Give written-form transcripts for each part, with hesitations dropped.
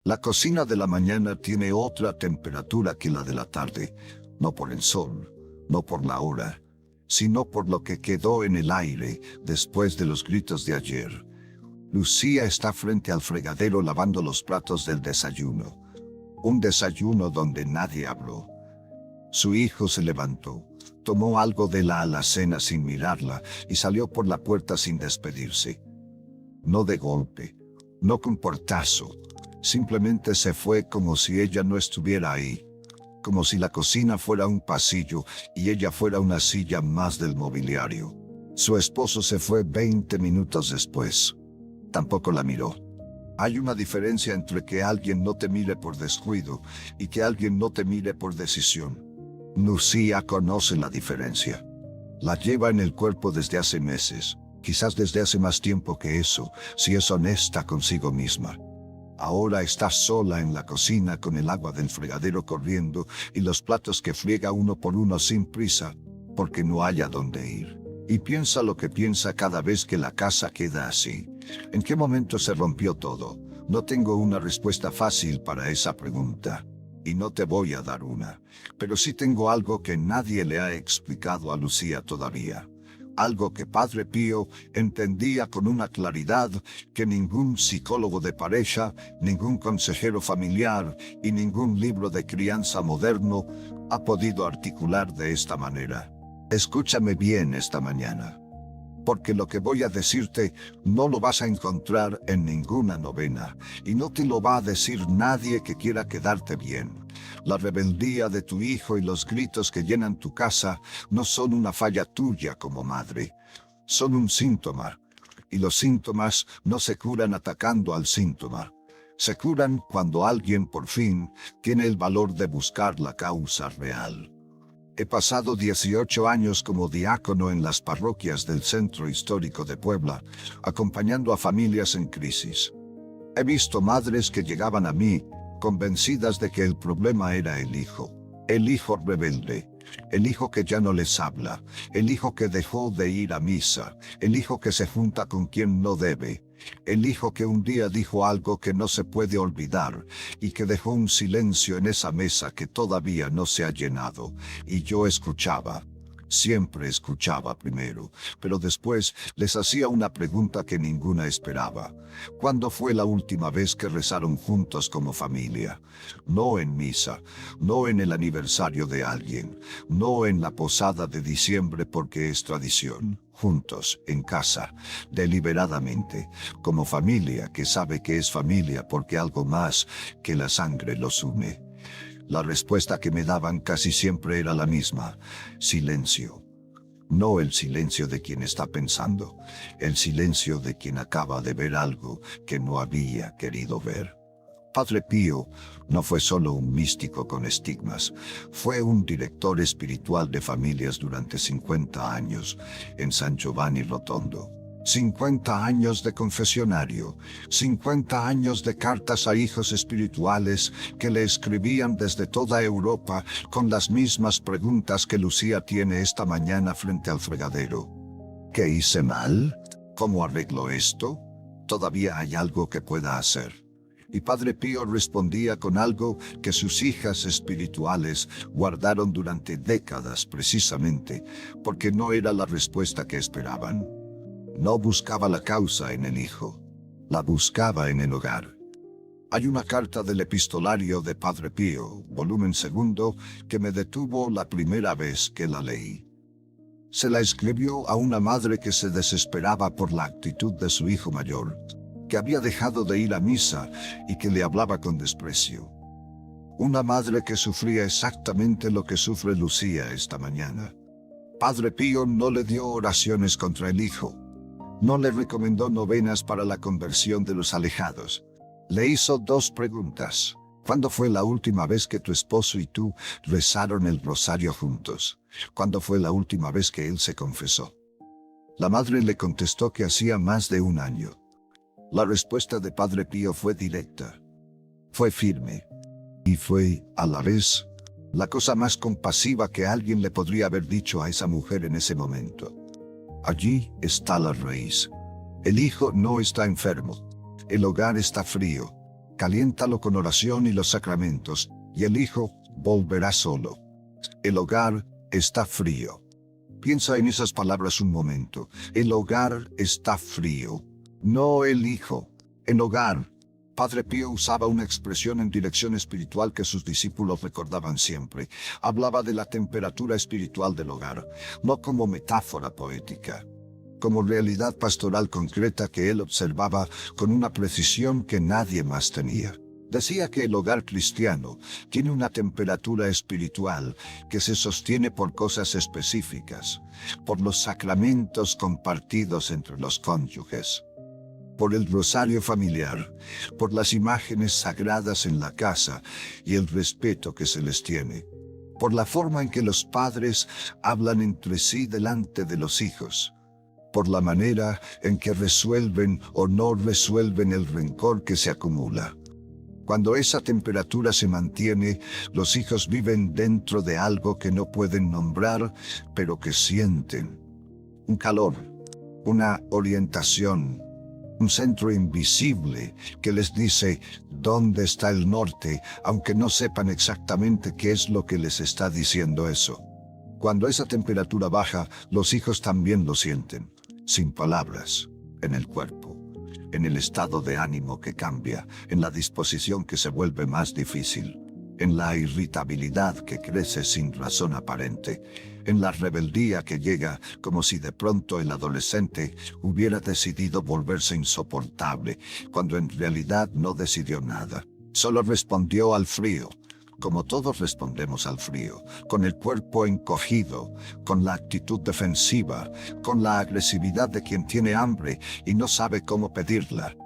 La cocina de la mañana tiene otra temperatura que la de la tarde, no por el sol, no por la hora, sino por lo que quedó en el aire después de los gritos de ayer. Lucía está frente al fregadero lavando los platos del desayuno. Un desayuno donde nadie habló. Su hijo se levantó, tomó algo de la alacena sin mirarla y salió por la puerta sin despedirse. No de golpe, no con portazo, simplemente se fue como si ella no estuviera ahí, como si la cocina fuera un pasillo y ella fuera una silla más del mobiliario. Su esposo se fue 20 minutos después. Tampoco la miró. Hay una diferencia entre que alguien no te mire por descuido y que alguien no te mire por decisión. Lucía conoce la diferencia. La lleva en el cuerpo desde hace meses, quizás desde hace más tiempo que eso, si es honesta consigo misma. Ahora está sola en la cocina con el agua del fregadero corriendo y los platos que friega uno por uno sin prisa, porque no hay a dónde ir. Y piensa lo que piensa cada vez que la casa queda así. ¿En qué momento se rompió todo? No tengo una respuesta fácil para esa pregunta. Y no te voy a dar una. Pero sí tengo algo que nadie le ha explicado a Lucía todavía. Algo que Padre Pío entendía con una claridad que ningún psicólogo de pareja, ningún consejero familiar y ningún libro de crianza moderno ha podido articular de esta manera. Escúchame bien esta mañana, porque lo que voy a decirte no lo vas a encontrar en ninguna novena, y no te lo va a decir nadie que quiera quedarte bien. La rebeldía de tu hijo y los gritos que llenan tu casa no son una falla tuya como madre, son un síntoma, y los síntomas no se curan atacando al síntoma. Se curan cuando alguien por fin tiene el valor de buscar la causa real. He pasado 18 años como diácono en las parroquias del Centro Histórico de Puebla, acompañando a familias en crisis. He visto madres que llegaban a mí, convencidas de que el problema era el hijo rebelde, el hijo que ya no les habla, el hijo que dejó de ir a misa, el hijo que se junta con quien no debe, el hijo que un día dijo algo que no se puede olvidar y que dejó un silencio en esa mesa que todavía no se ha llenado. Y yo escuchaba. Siempre escuchaba primero, pero después les hacía una pregunta que ninguna esperaba. ¿Cuándo fue la última vez que rezaron juntos como familia? No en misa, no en el aniversario de alguien, no en la posada de diciembre porque es tradición. Juntos, en casa, deliberadamente, como familia que sabe que es familia porque algo más que la sangre los une. La respuesta que me daban casi siempre era la misma: silencio. No el silencio de quien está pensando, el silencio de quien acaba de ver algo que no había querido ver. Padre Pío no fue solo un místico con estigmas, fue un director espiritual de familias durante 50 años en San Giovanni Rotondo. 50 años de confesionario, 50 años de cartas a hijos espirituales que le escribían desde toda Europa con las mismas preguntas que Lucía tiene esta mañana frente al fregadero. ¿Qué hice mal? ¿Cómo arreglo esto? ¿Todavía hay algo que pueda hacer? Y Padre Pío respondía con algo que sus hijas espirituales guardaron durante décadas precisamente, porque no era la respuesta que esperaban. No buscaba la causa en el hijo, la buscaba en el hogar. Hay una carta del epistolario de Padre Pío, volumen 2, que me detuvo la primera vez que la leí. Se la escribió a una madre que se desesperaba por la actitud de su hijo mayor, que había dejado de ir a misa y que le hablaba con desprecio. Una madre que sufría exactamente lo que sufre Lucía esta mañana. Padre Pío no le dio oraciones contra el hijo. No le recomendó novenas para la conversión de los alejados. Le hizo 2 preguntas. ¿Cuándo fue la última vez que tu esposo y tú rezaron el rosario juntos? ¿Cuándo fue la última vez que él se confesó? La madre le contestó que hacía más de 1 año. La respuesta de Padre Pío fue directa. Fue firme. Y fue, a la vez, la cosa más compasiva que alguien le podría haber dicho a esa mujer en ese momento. Allí está la raíz. El hijo no está enfermo. El hogar está frío. Caliéntalo con oración y los sacramentos, y el hijo volverá solo. El hogar está frío. Piensa en esas palabras un momento. El hogar está frío. No el hijo. El hogar. Padre Pío usaba una expresión en dirección espiritual que sus discípulos recordaban siempre. Hablaba de la temperatura espiritual del hogar, no como metáfora poética, como realidad pastoral concreta que él observaba con una precisión que nadie más tenía. Decía que el hogar cristiano tiene una temperatura espiritual que se sostiene por cosas específicas, por los sacramentos compartidos entre los cónyuges, por el rosario familiar, por las imágenes sagradas en la casa y el respeto que se les tiene, por la forma en que los padres hablan entre sí delante de los hijos, por la manera en que resuelven o no resuelven el rencor que se acumula. Cuando esa temperatura se mantiene, los hijos viven dentro de algo que no pueden nombrar, pero que sienten. Un calor, una orientación, un centro invisible que les dice dónde está el norte, aunque no sepan exactamente qué es lo que les está diciendo eso. Cuando esa temperatura baja, los hijos también lo sienten, sin palabras, en el cuerpo, en el estado de ánimo que cambia, en la disposición que se vuelve más difícil, en la irritabilidad que crece sin razón aparente, en la rebeldía que llega como si de pronto el adolescente hubiera decidido volverse insoportable, cuando en realidad no decidió nada. Solo respondió al frío, como todos respondemos al frío, con el cuerpo encogido, con la actitud defensiva, con la agresividad de quien tiene hambre y no sabe cómo pedirla.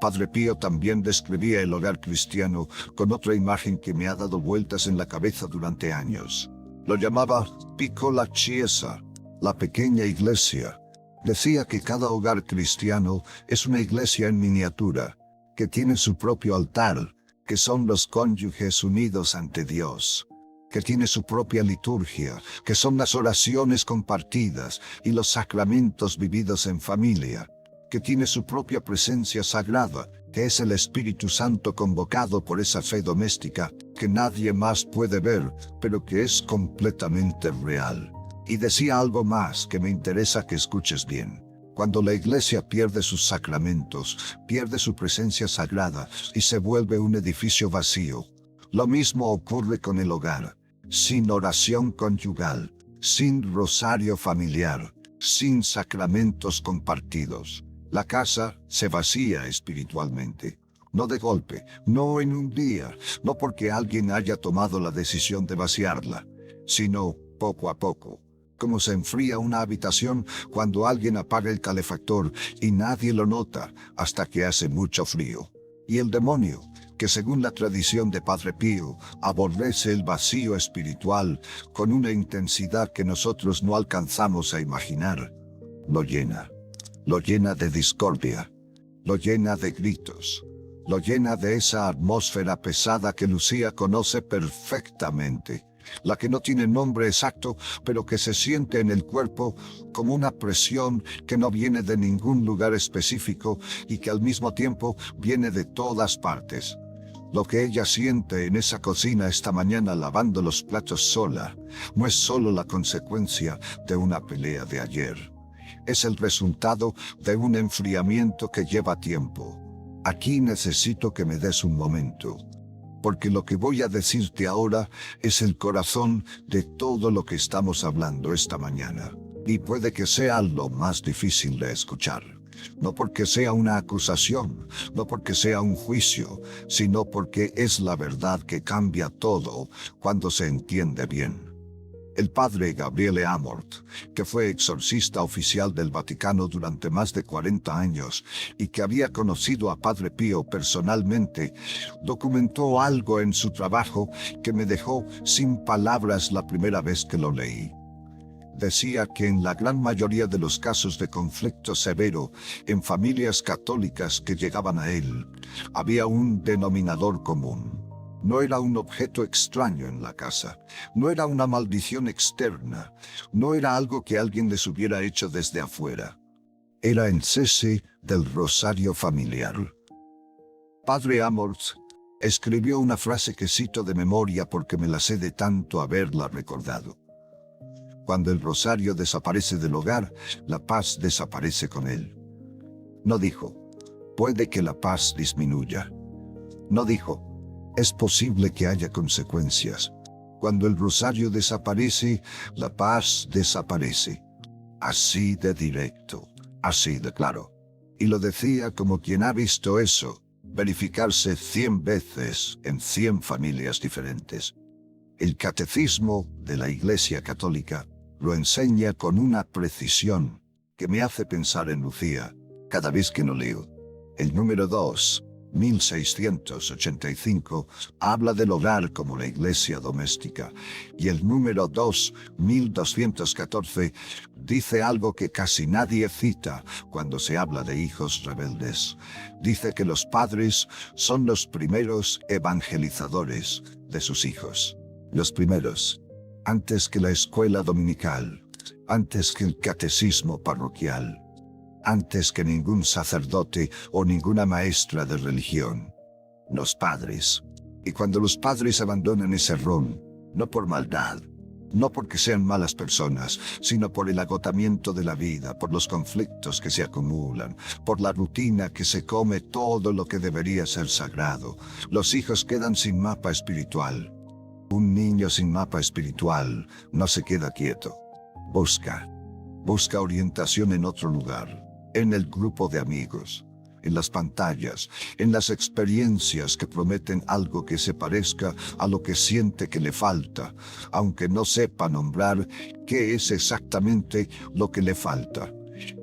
Padre Pío también describía el hogar cristiano con otra imagen que me ha dado vueltas en la cabeza durante años. Lo llamaba piccola chiesa, la pequeña iglesia. Decía que cada hogar cristiano es una iglesia en miniatura, que tiene su propio altar, que son los cónyuges unidos ante Dios, que tiene su propia liturgia, que son las oraciones compartidas y los sacramentos vividos en familia, que tiene su propia presencia sagrada, que es el Espíritu Santo convocado por esa fe doméstica que nadie más puede ver, pero que es completamente real. Y decía algo más que me interesa que escuches bien. Cuando la iglesia pierde sus sacramentos, pierde su presencia sagrada y se vuelve un edificio vacío. Lo mismo ocurre con el hogar. Sin oración conyugal, sin rosario familiar, sin sacramentos compartidos, la casa se vacía espiritualmente. No de golpe, no en un día, no porque alguien haya tomado la decisión de vaciarla, sino poco a poco. Como se enfría una habitación cuando alguien apaga el calefactor y nadie lo nota hasta que hace mucho frío. Y el demonio, que según la tradición de Padre Pío, aborrece el vacío espiritual con una intensidad que nosotros no alcanzamos a imaginar, lo llena. Lo llena de discordia, lo llena de gritos, lo llena de esa atmósfera pesada que Lucía conoce perfectamente, la que no tiene nombre exacto, pero que se siente en el cuerpo como una presión que no viene de ningún lugar específico y que al mismo tiempo viene de todas partes. Lo que ella siente en esa cocina esta mañana lavando los platos sola, no es solo la consecuencia de una pelea de ayer. Es el resultado de un enfriamiento que lleva tiempo. Aquí necesito que me des un momento, porque lo que voy a decirte ahora es el corazón de todo lo que estamos hablando esta mañana. Y puede que sea lo más difícil de escuchar. No porque sea una acusación, no porque sea un juicio, sino porque es la verdad que cambia todo cuando se entiende bien. El padre Gabriele Amort, que fue exorcista oficial del Vaticano durante más de 40 años y que había conocido a Padre Pío personalmente, documentó algo en su trabajo que me dejó sin palabras la primera vez que lo leí. Decía que en la gran mayoría de los casos de conflicto severo en familias católicas que llegaban a él, había un denominador común. No era un objeto extraño en la casa, no era una maldición externa, no era algo que alguien les hubiera hecho desde afuera. Era el cese del rosario familiar. Padre Amorth escribió una frase que cito de memoria porque me la sé de tanto haberla recordado. Cuando el rosario desaparece del hogar, la paz desaparece con él. No dijo, puede que la paz disminuya. No dijo, es posible que haya consecuencias. Cuando el rosario desaparece, la paz desaparece. Así de directo, así de claro. Y lo decía como quien ha visto eso verificarse 100 veces en 100 familias diferentes. El catecismo de la Iglesia Católica lo enseña con una precisión que me hace pensar en Lucía cada vez que lo leo. El número 2, 1685, habla del hogar como la iglesia doméstica, y el número 2, 1214, dice algo que casi nadie cita cuando se habla de hijos rebeldes. Dice que los padres son los primeros evangelizadores de sus hijos. Los primeros, antes que la escuela dominical, antes que el catecismo parroquial, antes que ningún sacerdote o ninguna maestra de religión. Los padres. Y cuando los padres abandonan ese rol, no por maldad, no porque sean malas personas, sino por el agotamiento de la vida, por los conflictos que se acumulan, por la rutina que se come todo lo que debería ser sagrado, los hijos quedan sin mapa espiritual. Un niño sin mapa espiritual no se queda quieto. Busca orientación en otro lugar. En el grupo de amigos, en las pantallas, en las experiencias que prometen algo que se parezca a lo que siente que le falta, aunque no sepa nombrar qué es exactamente lo que le falta.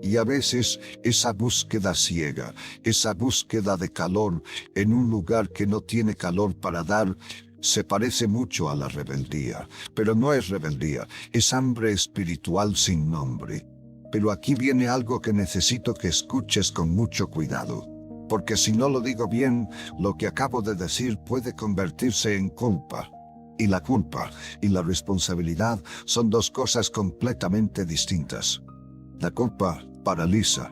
Y a veces esa búsqueda ciega, esa búsqueda de calor en un lugar que no tiene calor para dar, se parece mucho a la rebeldía, pero no es rebeldía, es hambre espiritual sin nombre. Pero aquí viene algo que necesito que escuches con mucho cuidado, porque si no lo digo bien, lo que acabo de decir puede convertirse en culpa. Y la culpa y la responsabilidad son dos cosas completamente distintas. La culpa paraliza.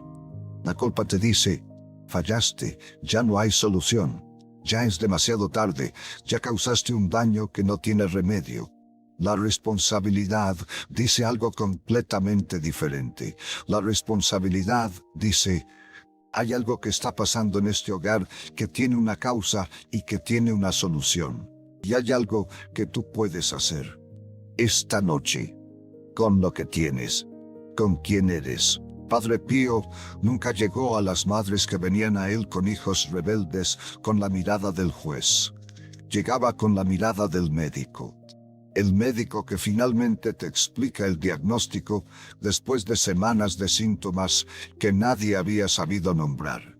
La culpa te dice, fallaste, ya no hay solución, ya es demasiado tarde, ya causaste un daño que no tiene remedio. La responsabilidad dice algo completamente diferente. La responsabilidad dice, hay algo que está pasando en este hogar que tiene una causa y que tiene una solución. Y hay algo que tú puedes hacer. Esta noche, con lo que tienes, con quién eres. Padre Pío nunca llegó a las madres que venían a él con hijos rebeldes con la mirada del juez. Llegaba con la mirada del médico. El médico que finalmente te explica el diagnóstico después de semanas de síntomas que nadie había sabido nombrar.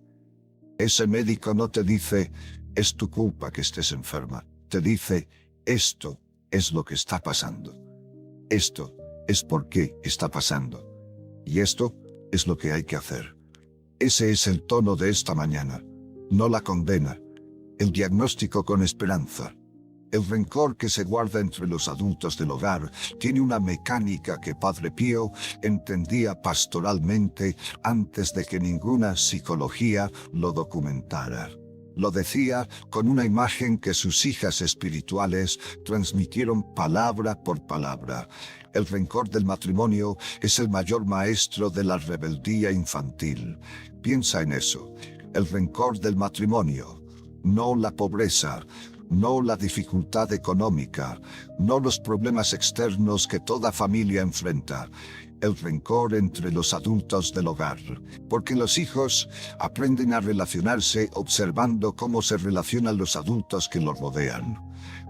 Ese médico no te dice, es tu culpa que estés enferma. Te dice, esto es lo que está pasando. Esto es por qué está pasando. Y esto es lo que hay que hacer. Ese es el tono de esta mañana. No la condena. El diagnóstico con esperanza. El rencor que se guarda entre los adultos del hogar tiene una mecánica que Padre Pío entendía pastoralmente antes de que ninguna psicología lo documentara. Lo decía con una imagen que sus hijas espirituales transmitieron palabra por palabra. El rencor del matrimonio es el mayor maestro de la rebeldía infantil. Piensa en eso. El rencor del matrimonio, no la pobreza, no la dificultad económica, no los problemas externos que toda familia enfrenta, el rencor entre los adultos del hogar, porque los hijos aprenden a relacionarse observando cómo se relacionan los adultos que los rodean.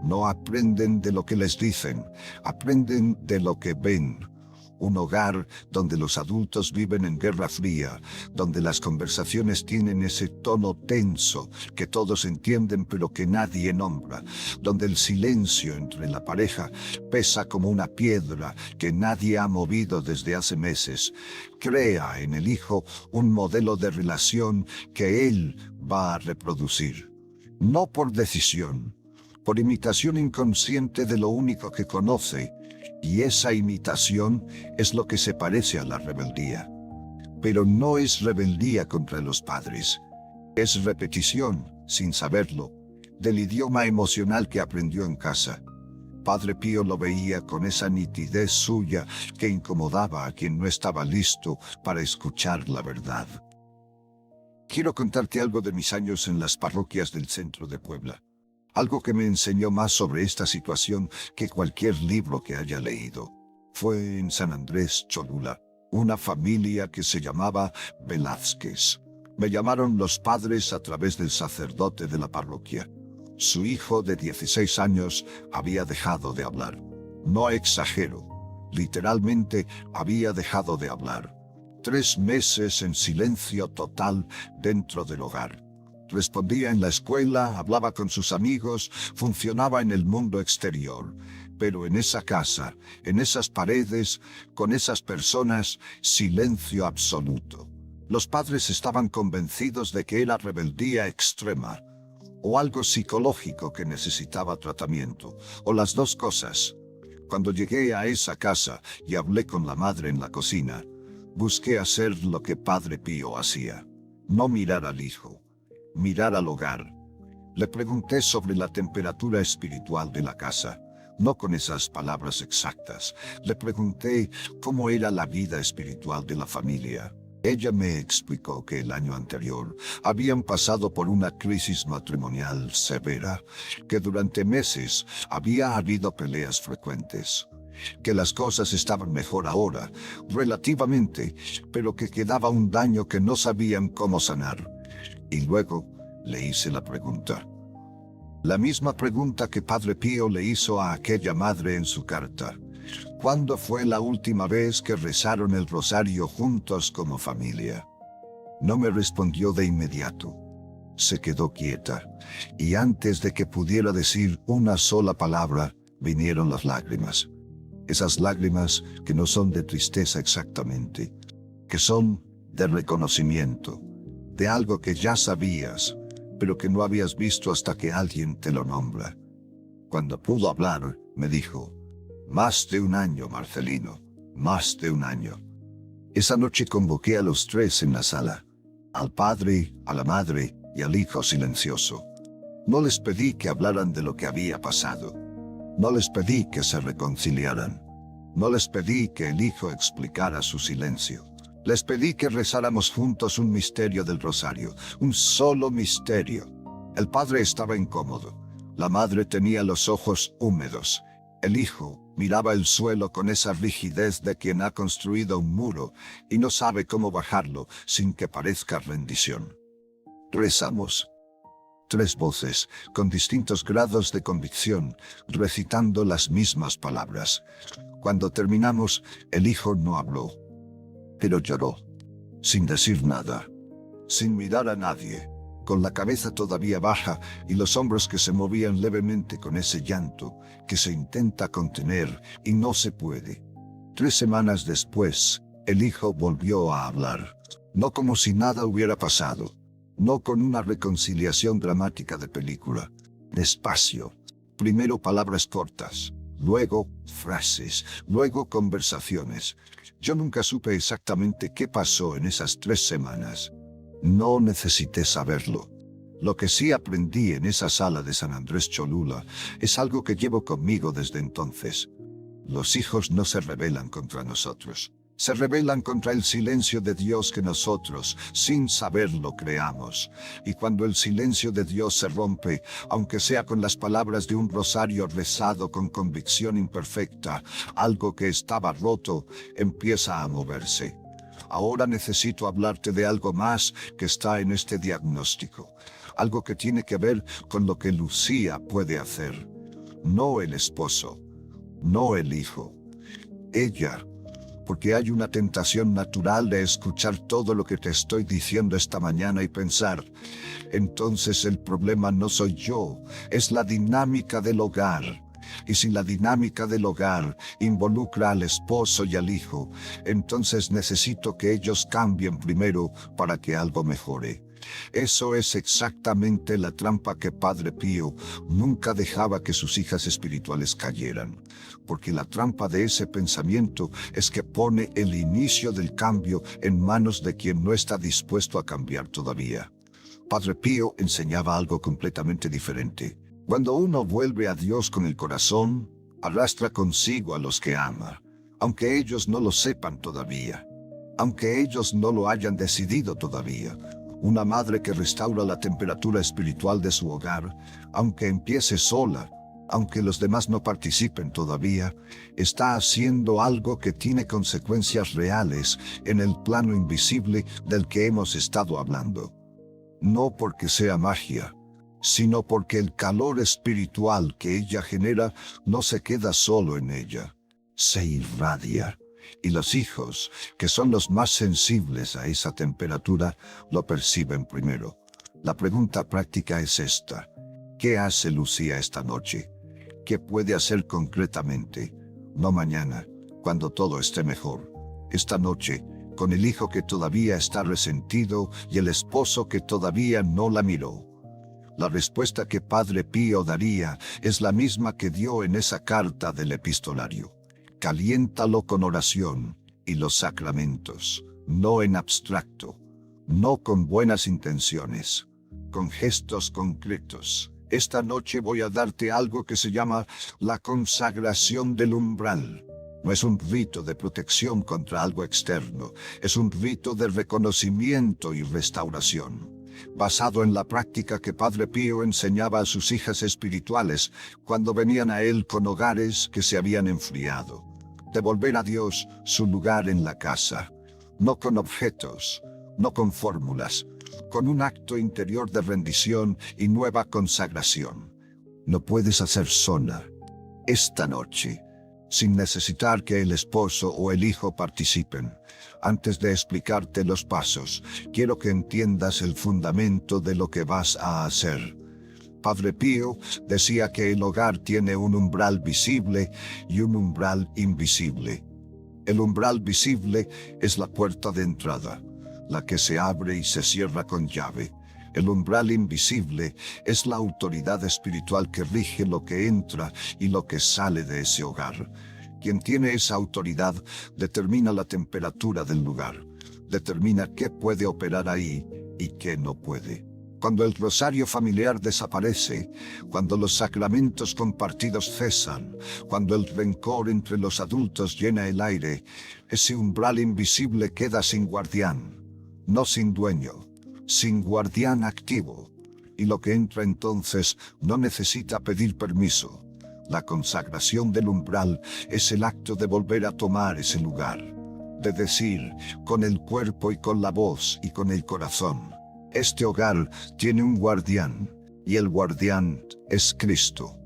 No aprenden de lo que les dicen, aprenden de lo que ven. Un hogar donde los adultos viven en guerra fría, donde las conversaciones tienen ese tono tenso que todos entienden pero que nadie nombra, donde el silencio entre la pareja pesa como una piedra que nadie ha movido desde hace meses, crea en el hijo un modelo de relación que él va a reproducir. No por decisión, por imitación inconsciente de lo único que conoce, y esa imitación es lo que se parece a la rebeldía. Pero no es rebeldía contra los padres, es repetición, sin saberlo, del idioma emocional que aprendió en casa. Padre Pío lo veía con esa nitidez suya que incomodaba a quien no estaba listo para escuchar la verdad. Quiero contarte algo de mis años en las parroquias del centro de Puebla. Algo que me enseñó más sobre esta situación que cualquier libro que haya leído. Fue en San Andrés Cholula, una familia que se llamaba Velázquez. Me llamaron los padres a través del sacerdote de la parroquia. Su hijo de 16 años había dejado de hablar. No exagero, literalmente había dejado de hablar. 3 meses en silencio total dentro del hogar. Respondía en la escuela, hablaba con sus amigos, funcionaba en el mundo exterior. Pero en esa casa, en esas paredes, con esas personas, silencio absoluto. Los padres estaban convencidos de que era rebeldía extrema, o algo psicológico que necesitaba tratamiento, o las dos cosas. Cuando llegué a esa casa y hablé con la madre en la cocina, busqué hacer lo que Padre Pío hacía. No mirar al hijo, mirar al hogar. Le pregunté sobre la temperatura espiritual de la casa. No con esas palabras exactas. Le pregunté cómo era la vida espiritual de la familia. Ella me explicó que el año anterior habían pasado por una crisis matrimonial severa, que durante meses había habido peleas frecuentes, que las cosas estaban mejor ahora, relativamente, pero que quedaba un daño que no sabían cómo sanar. Y luego le hice la pregunta. La misma pregunta que Padre Pío le hizo a aquella madre en su carta. ¿Cuándo fue la última vez que rezaron el rosario juntos como familia? No me respondió de inmediato. Se quedó quieta, y antes de que pudiera decir una sola palabra, vinieron las lágrimas. Esas lágrimas que no son de tristeza exactamente, que son de reconocimiento, de algo que ya sabías, pero que no habías visto hasta que alguien te lo nombra. Cuando pudo hablar, me dijo, «Más de un año, Marcelino, más de un año». Esa noche convoqué a los 3 en la sala, al padre, a la madre y al hijo silencioso. No les pedí que hablaran de lo que había pasado. No les pedí que se reconciliaran. No les pedí que el hijo explicara su silencio. Les pedí que rezáramos juntos un misterio del rosario, un solo misterio. El padre estaba incómodo. La madre tenía los ojos húmedos. El hijo miraba el suelo con esa rigidez de quien ha construido un muro y no sabe cómo bajarlo sin que parezca rendición. Rezamos. 3 voces, con distintos grados de convicción, recitando las mismas palabras. Cuando terminamos, el hijo no habló, pero lloró, sin decir nada, sin mirar a nadie, con la cabeza todavía baja y los hombros que se movían levemente con ese llanto que se intenta contener y no se puede. 3 semanas después, el hijo volvió a hablar, no como si nada hubiera pasado, no con una reconciliación dramática de película, despacio, primero palabras cortas, luego frases, luego conversaciones. Yo nunca supe exactamente qué pasó en esas 3 semanas. No necesité saberlo. Lo que sí aprendí en esa sala de San Andrés Cholula es algo que llevo conmigo desde entonces. Los hijos no se rebelan contra nosotros. Se rebelan contra el silencio de Dios que nosotros, sin saberlo, creamos. Y cuando el silencio de Dios se rompe, aunque sea con las palabras de un rosario rezado con convicción imperfecta, algo que estaba roto empieza a moverse. Ahora necesito hablarte de algo más que está en este diagnóstico. Algo que tiene que ver con lo que Lucía puede hacer. No el esposo, no el hijo. Ella. Porque hay una tentación natural de escuchar todo lo que te estoy diciendo esta mañana y pensar, entonces el problema no soy yo, es la dinámica del hogar. Y si la dinámica del hogar involucra al esposo y al hijo, entonces necesito que ellos cambien primero para que algo mejore. Eso es exactamente la trampa que Padre Pío nunca dejaba que sus hijas espirituales cayeran, porque la trampa de ese pensamiento es que pone el inicio del cambio en manos de quien no está dispuesto a cambiar todavía. Padre Pío enseñaba algo completamente diferente. Cuando uno vuelve a Dios con el corazón, arrastra consigo a los que ama, aunque ellos no lo sepan todavía, aunque ellos no lo hayan decidido todavía. Una madre que restaura la temperatura espiritual de su hogar, aunque empiece sola, aunque los demás no participen todavía, está haciendo algo que tiene consecuencias reales en el plano invisible del que hemos estado hablando. No porque sea magia, sino porque el calor espiritual que ella genera no se queda solo en ella, se irradia. Y los hijos, que son los más sensibles a esa temperatura, lo perciben primero. La pregunta práctica es esta: ¿qué hace Lucía esta noche? ¿Qué puede hacer concretamente? No mañana, cuando todo esté mejor. Esta noche, con el hijo que todavía está resentido y el esposo que todavía no la miró. La respuesta que Padre Pío daría es la misma que dio en esa carta del epistolario. Caliéntalo con oración y los sacramentos, no en abstracto, no con buenas intenciones, con gestos concretos. Esta noche voy a darte algo que se llama la consagración del umbral. No es un rito de protección contra algo externo, es un rito de reconocimiento y restauración, basado en la práctica que Padre Pío enseñaba a sus hijas espirituales cuando venían a él con hogares que se habían enfriado. Devolver a Dios su lugar en la casa, no con objetos, no con fórmulas, con un acto interior de rendición y nueva consagración. Lo puedes hacer sola, esta noche, sin necesitar que el esposo o el hijo participen. Antes de explicarte los pasos, quiero que entiendas el fundamento de lo que vas a hacer. Padre Pío decía que el hogar tiene un umbral visible y un umbral invisible. El umbral visible es la puerta de entrada, la que se abre y se cierra con llave. El umbral invisible es la autoridad espiritual que rige lo que entra y lo que sale de ese hogar. Quien tiene esa autoridad determina la temperatura del lugar, determina qué puede operar ahí y qué no puede. Cuando el rosario familiar desaparece, cuando los sacramentos compartidos cesan, cuando el rencor entre los adultos llena el aire, ese umbral invisible queda sin guardián, no sin dueño, sin guardián activo, y lo que entra entonces no necesita pedir permiso. La consagración del umbral es el acto de volver a tomar ese lugar, de decir con el cuerpo y con la voz y con el corazón: este hogar tiene un guardián, y el guardián es Cristo.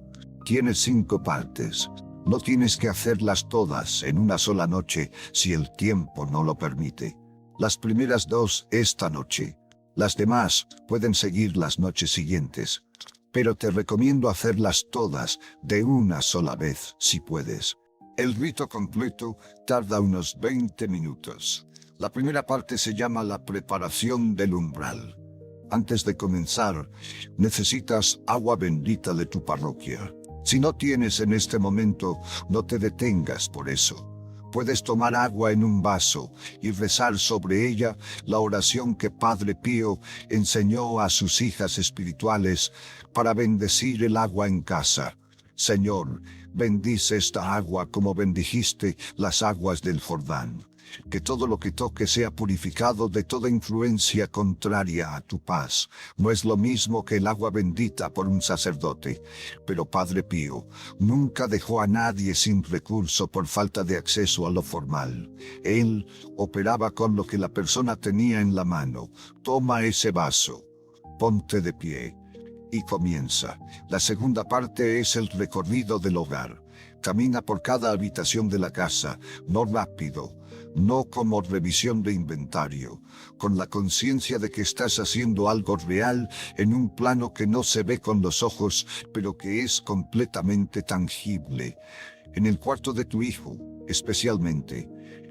Tiene 5 partes. No tienes que hacerlas todas en una sola noche si el tiempo no lo permite. Las primeras 2 esta noche. Las demás pueden seguir las noches siguientes. Pero te recomiendo hacerlas todas de una sola vez si puedes. El rito completo tarda unos 20 minutos. La primera parte se llama la preparación del umbral. Antes de comenzar, necesitas agua bendita de tu parroquia. Si no tienes en este momento, no te detengas por eso. Puedes tomar agua en un vaso y rezar sobre ella la oración que Padre Pío enseñó a sus hijas espirituales para bendecir el agua en casa. Señor, bendice esta agua como bendijiste las aguas del Jordán. Que todo lo que toque sea purificado de toda influencia contraria a tu paz. No es lo mismo que el agua bendita por un sacerdote, pero Padre Pío nunca dejó a nadie sin recurso por falta de acceso a lo formal. Él operaba con lo que la persona tenía en la mano. Toma ese vaso, ponte de pie y comienza. La segunda parte es el recorrido del hogar. Camina por cada habitación de la casa, no rápido, no como revisión de inventario, con la conciencia de que estás haciendo algo real en un plano que no se ve con los ojos, pero que es completamente tangible. En el cuarto de tu hijo, especialmente,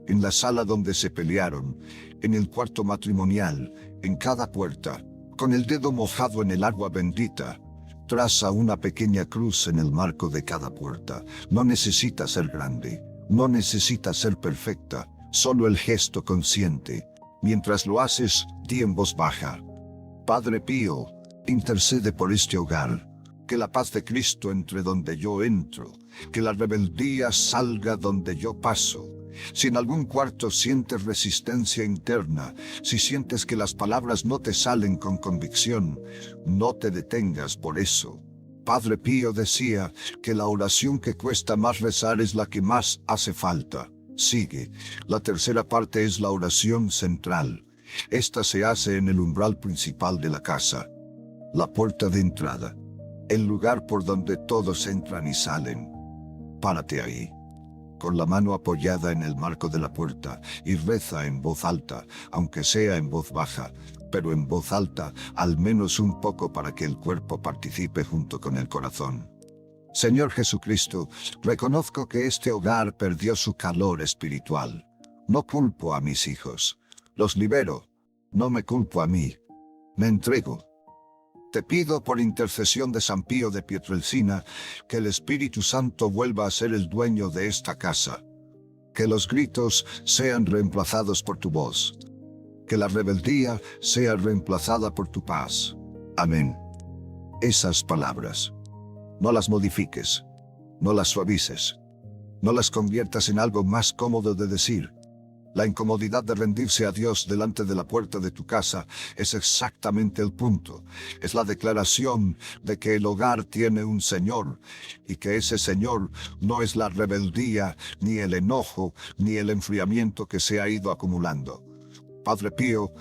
en la sala donde se pelearon, en el cuarto matrimonial, en cada puerta, con el dedo mojado en el agua bendita. Traza una pequeña cruz en el marco de cada puerta. No necesita ser grande, no necesita ser perfecta, solo el gesto consciente. Mientras lo haces, di en voz baja: Padre Pío, intercede por este hogar. Que la paz de Cristo entre donde yo entro, que la rebeldía salga donde yo paso. Si en algún cuarto sientes resistencia interna, si sientes que las palabras no te salen con convicción, no te detengas por eso. Padre Pío decía que la oración que cuesta más rezar es la que más hace falta. Sigue. La tercera parte es la oración central. Esta se hace en el umbral principal de la casa, la puerta de entrada, el lugar por donde todos entran y salen. Párate ahí, con la mano apoyada en el marco de la puerta, y reza en voz alta, aunque sea en voz baja, pero en voz alta, al menos un poco para que el cuerpo participe junto con el corazón. Señor Jesucristo, reconozco que este hogar perdió su calor espiritual. No culpo a mis hijos. Los libero. No me culpo a mí. Me entrego. Te pido por intercesión de San Pío de Pietrelcina que el Espíritu Santo vuelva a ser el dueño de esta casa. Que los gritos sean reemplazados por tu voz. Que la rebeldía sea reemplazada por tu paz. Amén. Esas palabras, no las modifiques, no las suavices, no las conviertas en algo más cómodo de decir. La incomodidad de rendirse a Dios delante de la puerta de tu casa es exactamente el punto. Es la declaración de que el hogar tiene un Señor y que ese Señor no es la rebeldía, ni el enojo, ni el enfriamiento que se ha ido acumulando. Padre Pío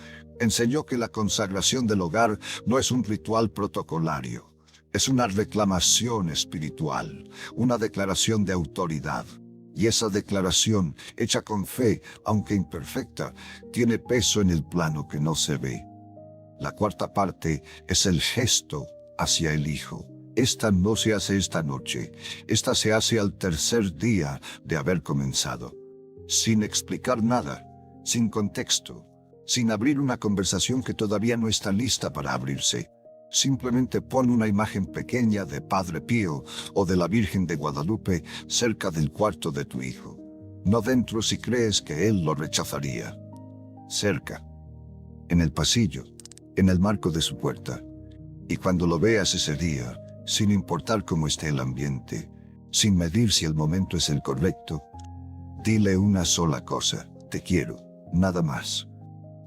enseñó que la consagración del hogar no es un ritual protocolario. Es una reclamación espiritual, una declaración de autoridad. Y esa declaración, hecha con fe, aunque imperfecta, tiene peso en el plano que no se ve. La cuarta parte es el gesto hacia el Hijo. Esta no se hace esta noche, esta se hace al tercer día de haber comenzado. Sin explicar nada, sin contexto, sin abrir una conversación que todavía no está lista para abrirse. Simplemente pon una imagen pequeña de Padre Pío o de la Virgen de Guadalupe cerca del cuarto de tu hijo. No dentro si crees que él lo rechazaría. Cerca, en el pasillo, en el marco de su puerta. Y cuando lo veas ese día, sin importar cómo esté el ambiente, sin medir si el momento es el correcto, dile una sola cosa: te quiero, nada más.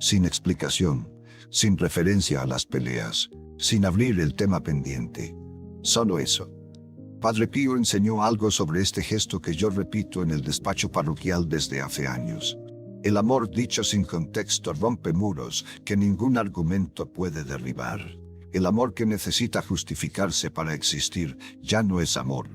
Sin explicación, sin referencia a las peleas, sin abrir el tema pendiente. Solo eso. Padre Pío enseñó algo sobre este gesto que yo repito en el despacho parroquial desde hace años. El amor dicho sin contexto rompe muros que ningún argumento puede derribar. El amor que necesita justificarse para existir ya no es amor,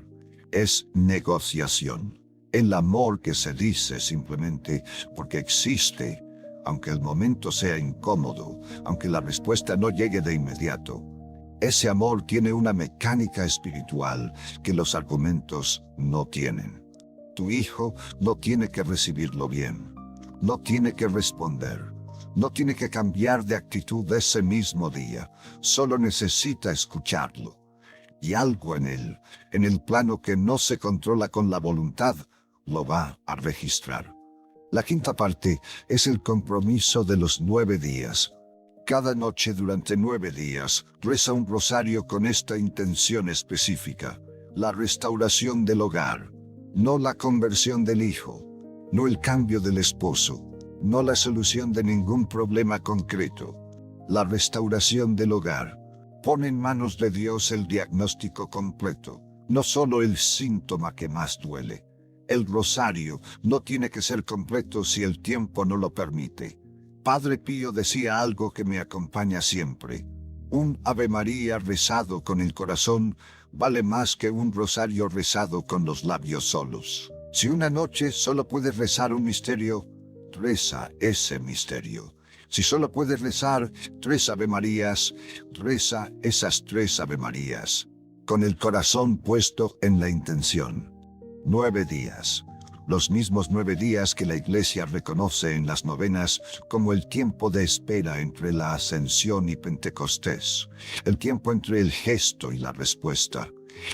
es negociación. El amor que se dice simplemente porque existe, aunque el momento sea incómodo, aunque la respuesta no llegue de inmediato. Ese amor tiene una mecánica espiritual que los argumentos no tienen. Tu hijo no tiene que recibirlo bien, no tiene que responder, no tiene que cambiar de actitud ese mismo día, solo necesita escucharlo. Y algo en él, en el plano que no se controla con la voluntad, lo va a registrar. La quinta parte es el compromiso de los 9 días. Cada noche durante 9 días, reza un rosario con esta intención específica: la restauración del hogar, no la conversión del hijo, no el cambio del esposo, no la solución de ningún problema concreto, la restauración del hogar. Pon en manos de Dios el diagnóstico completo, no solo el síntoma que más duele. El rosario no tiene que ser completo si el tiempo no lo permite. Padre Pío decía algo que me acompaña siempre: un Ave María rezado con el corazón vale más que un rosario rezado con los labios solos. Si una noche solo puedes rezar un misterio, reza ese misterio. Si solo puedes rezar 3 Ave Marías, reza esas 3 Ave Marías, con el corazón puesto en la intención. 9 días. Los mismos 9 días que la Iglesia reconoce en las novenas como el tiempo de espera entre la Ascensión y Pentecostés, el tiempo entre el gesto y la respuesta,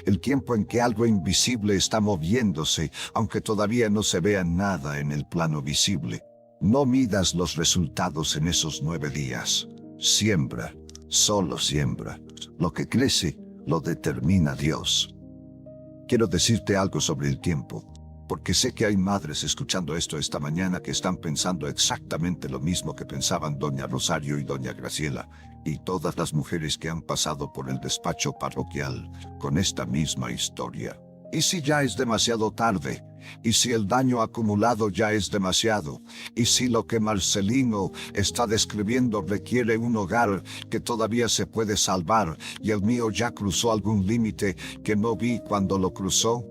el tiempo en que algo invisible está moviéndose, aunque todavía no se vea nada en el plano visible. No midas los resultados en esos 9 días. Siembra, solo siembra. Lo que crece, lo determina Dios. Quiero decirte algo sobre el tiempo, porque sé que hay madres escuchando esto esta mañana que están pensando exactamente lo mismo que pensaban doña Rosario y doña Graciela, y todas las mujeres que han pasado por el despacho parroquial con esta misma historia. ¿Y si ya es demasiado tarde? ¿Y si el daño acumulado ya es demasiado? ¿Y si lo que Marcelino está describiendo requiere un hogar que todavía se puede salvar y el mío ya cruzó algún límite que no vi cuando lo cruzó?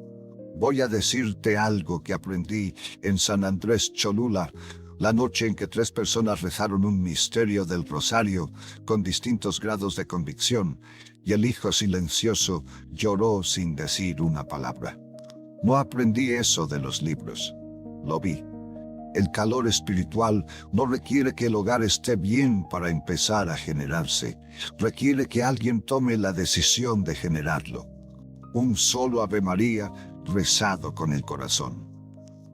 Voy a decirte algo que aprendí en San Andrés Cholula, la noche en que 3 personas rezaron un misterio del rosario con distintos grados de convicción, y el hijo silencioso lloró sin decir una palabra. No aprendí eso de los libros, lo vi. El calor espiritual no requiere que el hogar esté bien para empezar a generarse, requiere que alguien tome la decisión de generarlo. Un solo Ave María rezado con el corazón.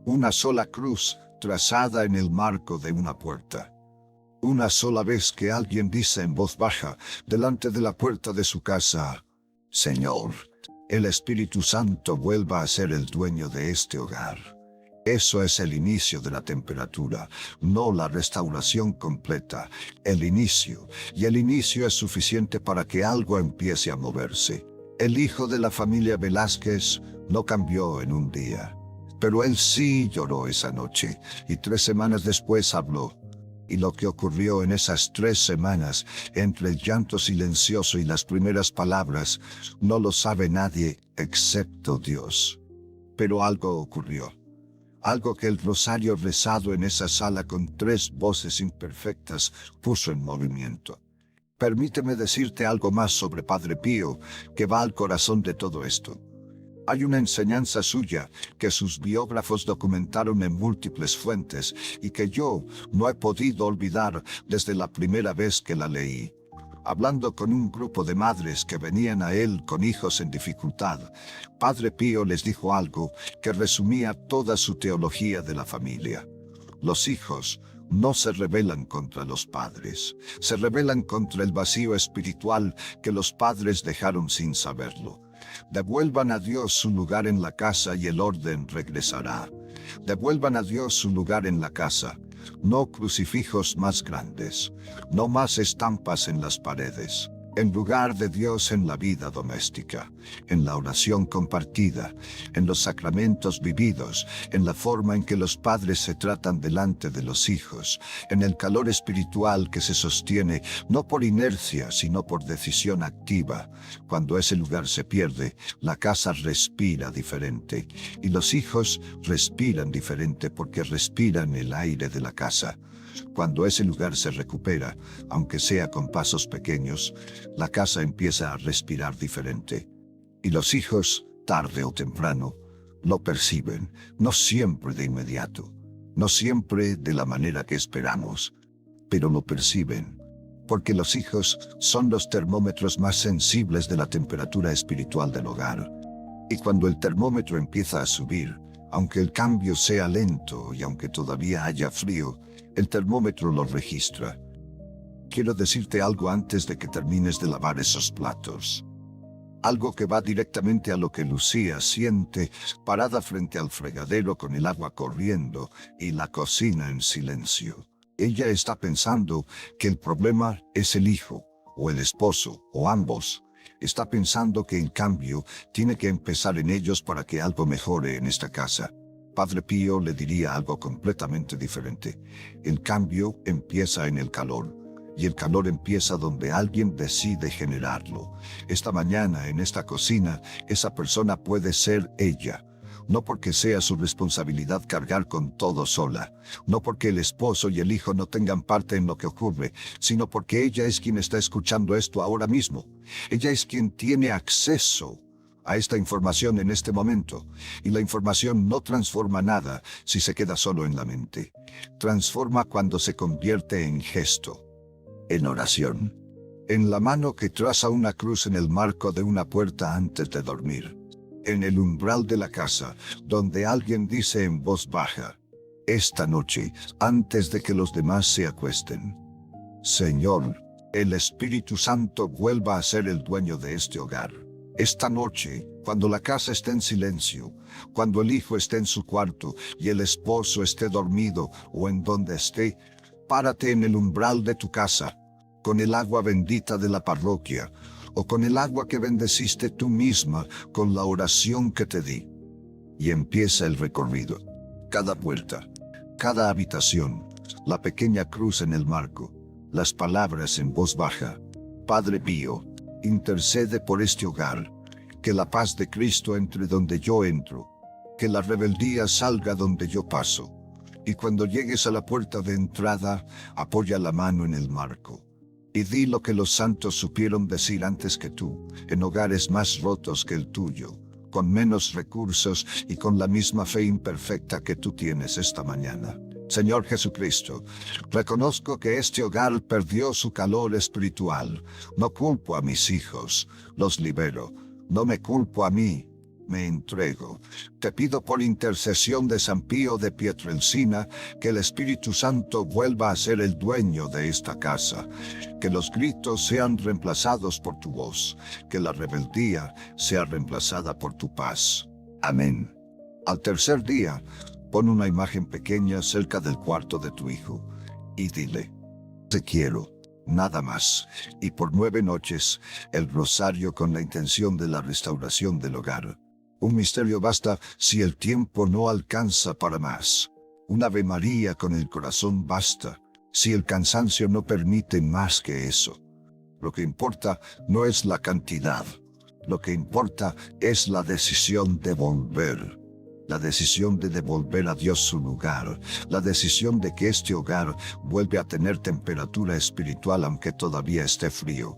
Una sola cruz trazada en el marco de una puerta. Una sola vez que alguien dice en voz baja, delante de la puerta de su casa, Señor, el Espíritu Santo vuelva a ser el dueño de este hogar. Eso es el inicio de la temperatura, no la restauración completa, el inicio. Y el inicio es suficiente para que algo empiece a moverse. El hijo de la familia Velázquez no cambió en un día, pero él sí lloró esa noche y 3 semanas después habló. Y lo que ocurrió en esas 3 semanas, entre el llanto silencioso y las primeras palabras, no lo sabe nadie excepto Dios. Pero algo ocurrió. Algo que el rosario rezado en esa sala con 3 voces imperfectas puso en movimiento. Permíteme decirte algo más sobre Padre Pío, que va al corazón de todo esto. Hay una enseñanza suya que sus biógrafos documentaron en múltiples fuentes y que yo no he podido olvidar desde la primera vez que la leí. Hablando con un grupo de madres que venían a él con hijos en dificultad, Padre Pío les dijo algo que resumía toda su teología de la familia. Los hijos no se rebelan contra los padres, se rebelan contra el vacío espiritual que los padres dejaron sin saberlo. Devuelvan a Dios su lugar en la casa y el orden regresará. Devuelvan a Dios su lugar en la casa. No crucifijos más grandes, no más estampas en las paredes. En lugar de Dios en la vida doméstica, en la oración compartida, en los sacramentos vividos, en la forma en que los padres se tratan delante de los hijos, en el calor espiritual que se sostiene no por inercia, sino por decisión activa. Cuando ese lugar se pierde, la casa respira diferente, y los hijos respiran diferente porque respiran el aire de la casa. Cuando ese lugar se recupera, aunque sea con pasos pequeños, la casa empieza a respirar diferente. Y los hijos, tarde o temprano, lo perciben, no siempre de inmediato, no siempre de la manera que esperamos, pero lo perciben, porque los hijos son los termómetros más sensibles de la temperatura espiritual del hogar. Y cuando el termómetro empieza a subir, aunque el cambio sea lento y aunque todavía haya frío, el termómetro lo registra. Quiero decirte algo antes de que termines de lavar esos platos. Algo que va directamente a lo que Lucía siente, parada frente al fregadero con el agua corriendo y la cocina en silencio. Ella está pensando que el problema es el hijo, o el esposo, o ambos. Está pensando que el cambio tiene que empezar en ellos para que algo mejore en esta casa. Padre Pío le diría algo completamente diferente. El cambio empieza en el calor, y el calor empieza donde alguien decide generarlo. Esta mañana, en esta cocina, esa persona puede ser ella. No porque sea su responsabilidad cargar con todo sola, no porque el esposo y el hijo no tengan parte en lo que ocurre, sino porque ella es quien está escuchando esto ahora mismo. Ella es quien tiene acceso a esta información en este momento, y la información no transforma nada si se queda solo en la mente. Transforma cuando se convierte en gesto, en oración, en la mano que traza una cruz en el marco de una puerta antes de dormir, en el umbral de la casa, donde alguien dice en voz baja, esta noche, antes de que los demás se acuesten, Señor, el Espíritu Santo vuelva a ser el dueño de este hogar. Esta noche, cuando la casa esté en silencio, cuando el hijo esté en su cuarto y el esposo esté dormido o en donde esté, párate en el umbral de tu casa, con el agua bendita de la parroquia, o con el agua que bendeciste tú misma con la oración que te di. Y empieza el recorrido. Cada puerta, cada habitación, la pequeña cruz en el marco, las palabras en voz baja. Padre Pío, intercede por este hogar, que la paz de Cristo entre donde yo entro, que la rebeldía salga donde yo paso, y cuando llegues a la puerta de entrada, apoya la mano en el marco, y di lo que los santos supieron decir antes que tú, en hogares más rotos que el tuyo, con menos recursos y con la misma fe imperfecta que tú tienes esta mañana. Señor Jesucristo, reconozco que este hogar perdió su calor espiritual. No culpo a mis hijos, los libero. No me culpo a mí, me entrego. Te pido por intercesión de San Pío de Pietrelcina que el Espíritu Santo vuelva a ser el dueño de esta casa, que los gritos sean reemplazados por tu voz, que la rebeldía sea reemplazada por tu paz. Amén. Al tercer día, pon una imagen pequeña cerca del cuarto de tu hijo y dile: te quiero. Nada más, y por 9 noches, el rosario con la intención de la restauración del hogar. Un misterio basta si el tiempo no alcanza para más. Un Ave María con el corazón basta, si el cansancio no permite más que eso. Lo que importa no es la cantidad, lo que importa es la decisión de volver. La decisión de devolver a Dios su lugar, la decisión de que este hogar vuelve a tener temperatura espiritual aunque todavía esté frío.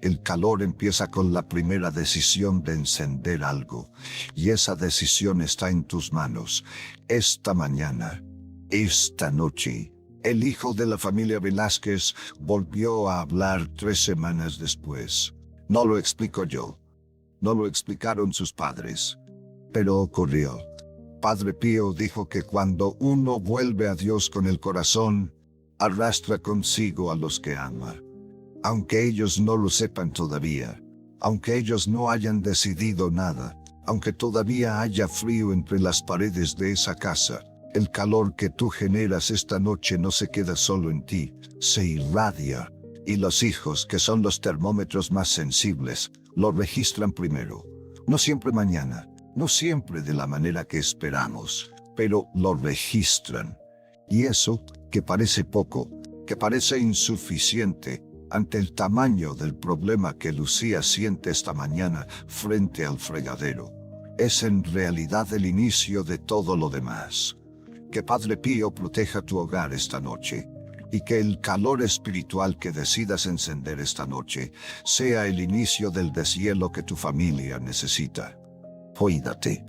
El calor empieza con la primera decisión de encender algo, y esa decisión está en tus manos. Esta mañana, esta noche, el hijo de la familia Velázquez volvió a hablar 3 semanas después. No lo explico yo, no lo explicaron sus padres, pero ocurrió. Padre Pío dijo que cuando uno vuelve a Dios con el corazón, arrastra consigo a los que ama. Aunque ellos no lo sepan todavía, aunque ellos no hayan decidido nada, aunque todavía haya frío entre las paredes de esa casa, el calor que tú generas esta noche no se queda solo en ti, se irradia, y los hijos, que son los termómetros más sensibles, lo registran primero. No siempre mañana, no siempre de la manera que esperamos, pero lo registran. Y eso, que parece poco, que parece insuficiente, ante el tamaño del problema que Lucía siente esta mañana frente al fregadero, es en realidad el inicio de todo lo demás. Que Padre Pío proteja tu hogar esta noche, y que el calor espiritual que decidas encender esta noche sea el inicio del deshielo que tu familia necesita. Cuídate.